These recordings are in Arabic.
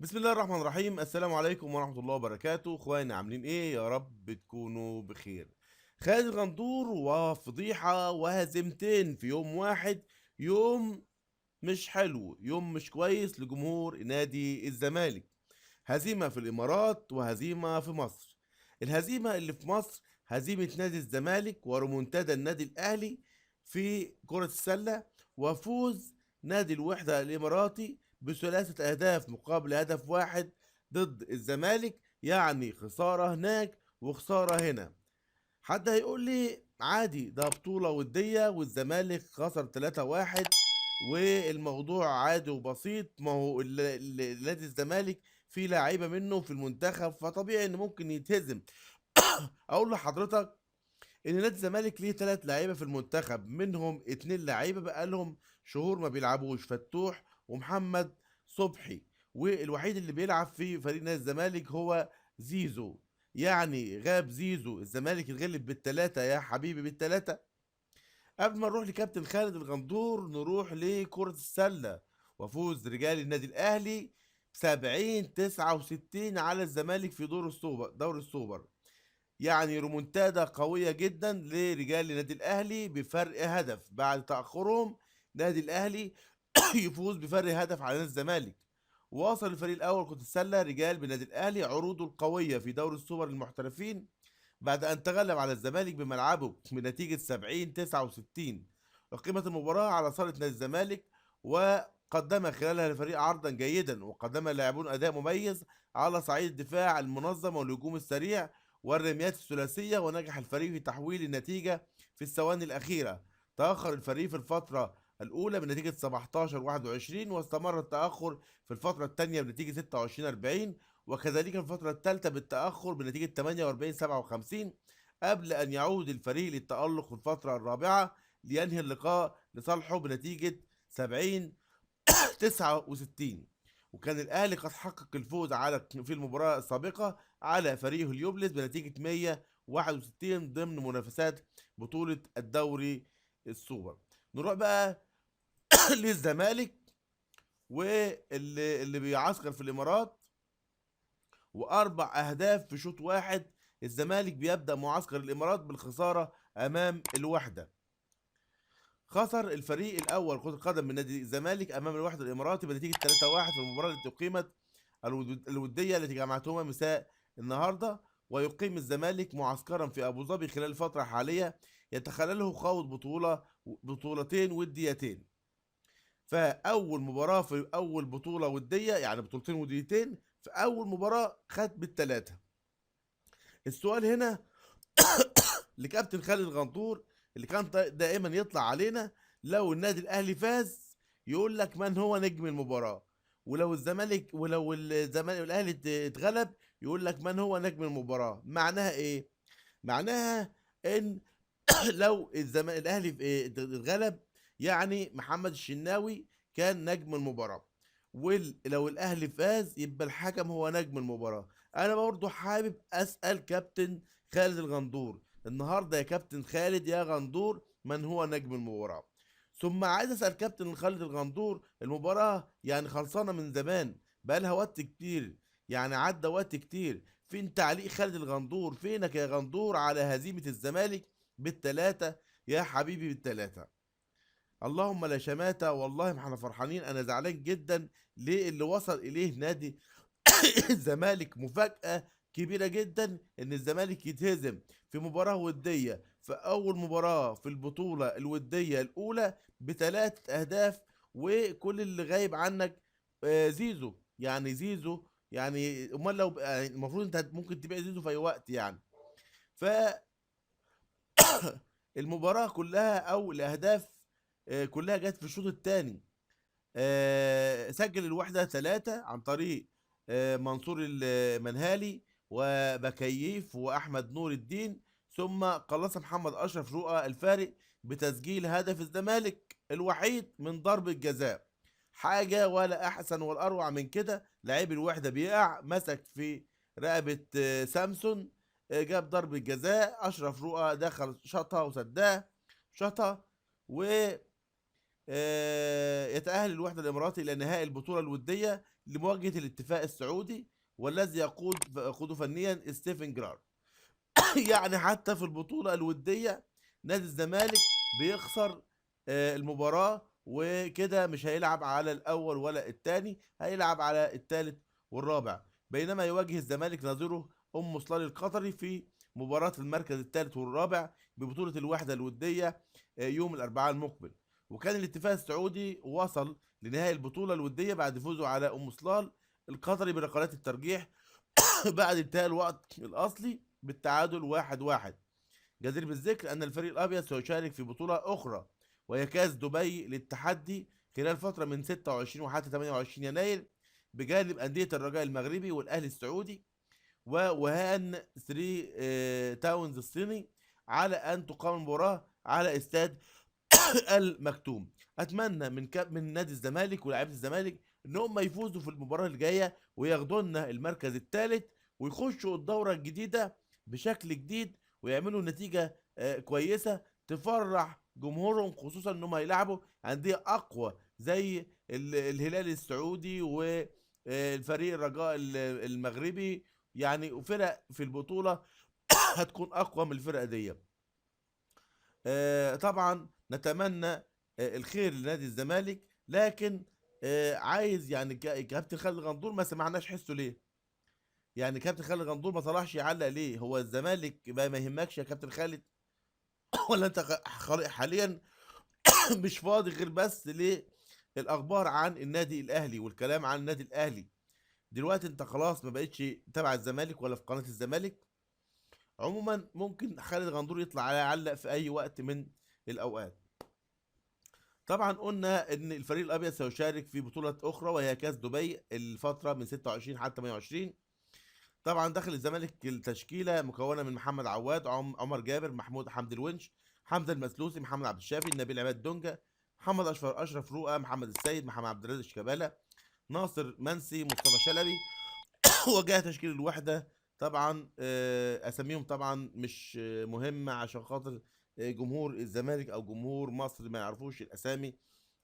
بسم الله الرحمن الرحيم. السلام عليكم ورحمة الله وبركاته. اخواني عاملين ايه؟ يا رب تكونوا بخير. خالد الغندور وفضيحة وهزيمتين في يوم واحد. يوم مش حلو، يوم مش كويس لجمهور نادي الزمالك. هزيمة في الامارات وهزيمة في مصر. الهزيمة اللي في مصر هزيمة نادي الزمالك وريمونتادا النادي الاهلي في كرة السلة، وفوز نادي الوحدة الاماراتي بثلاثة أهداف مقابل هدف واحد ضد الزمالك. يعني خسارة هناك وخسارة هنا. حد هيقول لي عادي، ده بطولة ودية والزمالك خسر 3-1 والموضوع عادي وبسيط. ما هو نادي الزمالك فيه لعيبة منه في المنتخب، فطبيعي ان ممكن يتهزم. اقول لحضرتك ان نادي الزمالك ليه 3 لعيبة في المنتخب، منهم 2 لعيبة بقالهم شهور ما بيلعبوش، فتوح ومحمد صبحي. والوحيد اللي بيلعب في فريق نادي الزمالك هو زيزو. يعني غاب زيزو، الزمالك اتغلب بالتلاتة يا حبيبي، بالتلاتة. قبل ما نروح لكابتن خالد الغندور نروح لكرة السلة وفوز رجال النادي الأهلي 70-69 على الزمالك في دور السوبر. يعني ريمونتادا قوية جدا لرجال النادي الأهلي بفرق هدف بعد تأخرهم. نادي الأهلي يفوز بفرق هدف على نادي الزمالك. واصل الفريق الأول كرة السلة رجال بنادي الأهلي عروضه القوية في دوري السوبر المحترفين بعد أن تغلب على الزمالك بملعبه بنتيجة 70-69. وقيمة المباراة على صالة نادي الزمالك، وقدم خلالها الفريق عرضا جيدا، وقدم اللاعبون أداء مميز على صعيد الدفاع المنظم والهجوم السريع والرميات الثلاثية، ونجح الفريق في تحويل النتيجة في الثواني الأخيرة. تأخر الفريق في الفترة الأولى بنتيجة 17-21، واستمر التأخر في الفترة الثانية بنتيجة 26-40، وكذلك الفترة الثالثة بالتأخر بنتيجة 48-57، قبل أن يعود الفريق للتألق في الفترة الرابعة لينهي اللقاء لصالحه بنتيجة 70-69. وكان الأهلي قد حقق الفوز في المباراة السابقة على فريق اليوبلس بنتيجة 161 ضمن منافسات بطولة الدوري السوبر. نروح بقى للزمالك واللي بيعسكر في الإمارات، و4 أهداف في شوط واحد. الزمالك بيبدأ معسكر الإمارات بالخسارة أمام الوحدة. خسر الفريق الأول كرة القدم من نادي الزمالك أمام الوحدة الإماراتي بنتيجة 3-1 في المباراة التي أقيمت الودية التي جمعتهما مساء النهاردة. ويقيم الزمالك معسكرا في أبو ظبي خلال الفترة الحالية يتخلله خوض بطولتين وديتين. فأول مباراة في أول بطولة ودية، يعني بطولتين وديتين في أول مباراة خد بالتلاتة. السؤال هنا لكابتن خالد الغندور اللي كان دائما يطلع علينا: لو النادي الاهلي فاز يقول لك من هو نجم المباراه، ولو الزمالك والاهلي اتغلب يقول لك من هو نجم المباراه. معناها ايه؟ معناها ان لو الاهلي اتغلب يعني محمد الشناوي كان نجم المباراه، ولو الاهلي فاز يبقى الحكم هو نجم المباراه. انا برضو حابب اسال كابتن خالد الغندور النهارده: يا كابتن خالد يا غندور، من هو نجم المباراه؟ ثم عايز اسال كابتن خالد الغندور: المباراه يعني خلصانه من زمان، بقالها وقت كتير، يعني عدى وقت كتير، فين تعليق خالد الغندور؟ فينك يا غندور على هزيمه الزمالك بالتلاتة يا حبيبي، بالتلاتة؟ اللهم لا شماتة. والله ما احنا فرحانين، انا زعلان جدا ليه اللي وصل اليه نادي الزمالك. مفاجأة كبيرة جدا ان الزمالك يتهزم في مباراة ودية، في اول مباراة في البطولة الودية الاولى، ب3 اهداف. وكل اللي غايب عنك زيزو. يعني زيزو، يعني امال لو المفروض انت ممكن تبيع زيزو في اي وقت يعني. ف المباراة كلها او الاهداف كلها جت في الشوط الثاني. سجل الوحدة 3 عن طريق منصور المنهالي وبكيف وأحمد نور الدين، ثم قلص محمد أشرف رؤى الفارق بتسجيل هدف الزمالك الوحيد من ضربة جزاء. حاجة ولا أحسن ولا أروع من كده. لعيب الوحدة بيقع، مسك في رقبة سامسون، جاب ضربة جزاء، أشرف رؤى دخل شاطها وسدها، شاطها، و يتأهل الوحدة الإماراتي إلى نهائي البطولة الودية لمواجهة الاتفاق السعودي، والذي يقوده فنيا ستيفن جيرارد. يعني حتى في البطولة الودية نادي الزمالك بيخسر المباراة، وكده مش هيلعب على الأول ولا التاني، هيلعب على التالت والرابع، بينما يواجه الزمالك نظيره صلال القطري في مباراة المركز الثالث والرابع ببطولة الوحدة الودية يوم الأربعاء المقبل. وكان الاتفاق السعودي وصل لنهائي البطولة الودية بعد فوزه على صلال القطري بركلات الترجيح بعد انتهاء الوقت الأصلي بالتعادل 1-1. جدير بالذكر أن الفريق الأبيض سيشارك في بطولة أخرى، وهي كأس دبي للتحدي خلال فترة من 26 وحتى 28 يناير بجانب أندية الرجاء المغربي والأهلي السعودي ووهان 3 تاونز الصيني، على أن تقام المباراة على استاد المكتوم. أتمنى من نادي الزمالك ولاعيبة الزمالك إن هم يفوزوا في المباراة الجاية وياخدوا لنا المركز الثالث، ويخشوا الدورة الجديدة بشكل جديد، ويعملوا نتيجة كويسة تفرح جمهورهم، خصوصا انهم هيلعبوا أندية أقوى زي الهلال السعودي والفريق الرجاء المغربي، يعني وفرق في البطولة هتكون أقوى من الفرقة دي. طبعا نتمنى الخير لنادي الزمالك، لكن عايز يعني كابتن خالد غندور ما سمعناش حسه ليه؟ يعني كابتن خالد غندور ما طلعش يعلق ليه؟ هو الزمالك بقى ما يهمكش يا كابتن خالد؟ ولا انت حاليا مش فاضي غير بس للاخبار عن النادي الاهلي والكلام عن النادي الاهلي؟ دلوقتي انت خلاص ما بقتش تبع الزمالك ولا في قناة الزمالك. عموما ممكن خالد غندور يطلع يعلق في اي وقت من الاوقات. طبعا قلنا ان الفريق الابيض سيشارك في بطولة اخرى وهي كاس دبي الفترة من 26 حتى 28. طبعا داخل الزمالك التشكيله مكونه من محمد عواد، عمر جابر، محمود حمدي الونش، حمزه المسلوسي، محمد عبد الشافي، نبيل عماد دونجا، محمد اشرف رؤى، محمد السيد، محمد عبد الرازق شيكابالا، ناصر منسي، مصطفى شلبي. وجه تشكيل الوحده. طبعا اساميهم طبعا مش مهمه عشان خاطر جمهور الزمالك او جمهور مصر ما يعرفوش الاسامي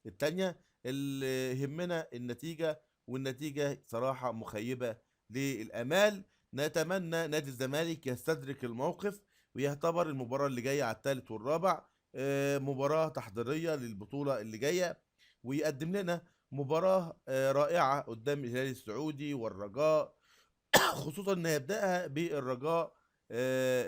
التانية. اللي يهمنا النتيجه، والنتيجه صراحه مخيبه للامال. نتمنى نادي الزمالك يستدرك الموقف ويعتبر المباراه اللي جايه على الثالث والرابع مباراه تحضيريه للبطوله اللي جايه، ويقدم لنا مباراه رائعه قدام الهلال السعودي والرجاء، خصوصا ان يبداها بالرجاء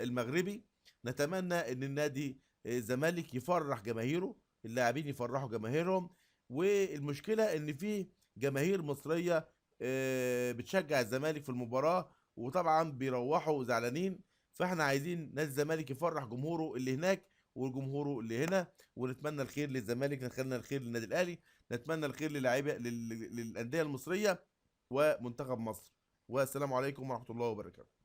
المغربي. نتمنى ان النادي الزمالك يفرح جماهيره، اللاعبين يفرحوا جماهيرهم. والمشكله ان في جماهير مصريه بتشجع الزمالك في المباراه، وطبعا بيروحوا زعلانين. فاحنا عايزين نادي الزمالك يفرح جمهوره اللي هناك وجمهوره اللي هنا، ونتمنى الخير للزمالك، نتمنى الخير للنادي الاهلي، نتمنى الخير للاعيبه للانديه المصريه ومنتخب مصر. والسلام عليكم ورحمة الله وبركاته.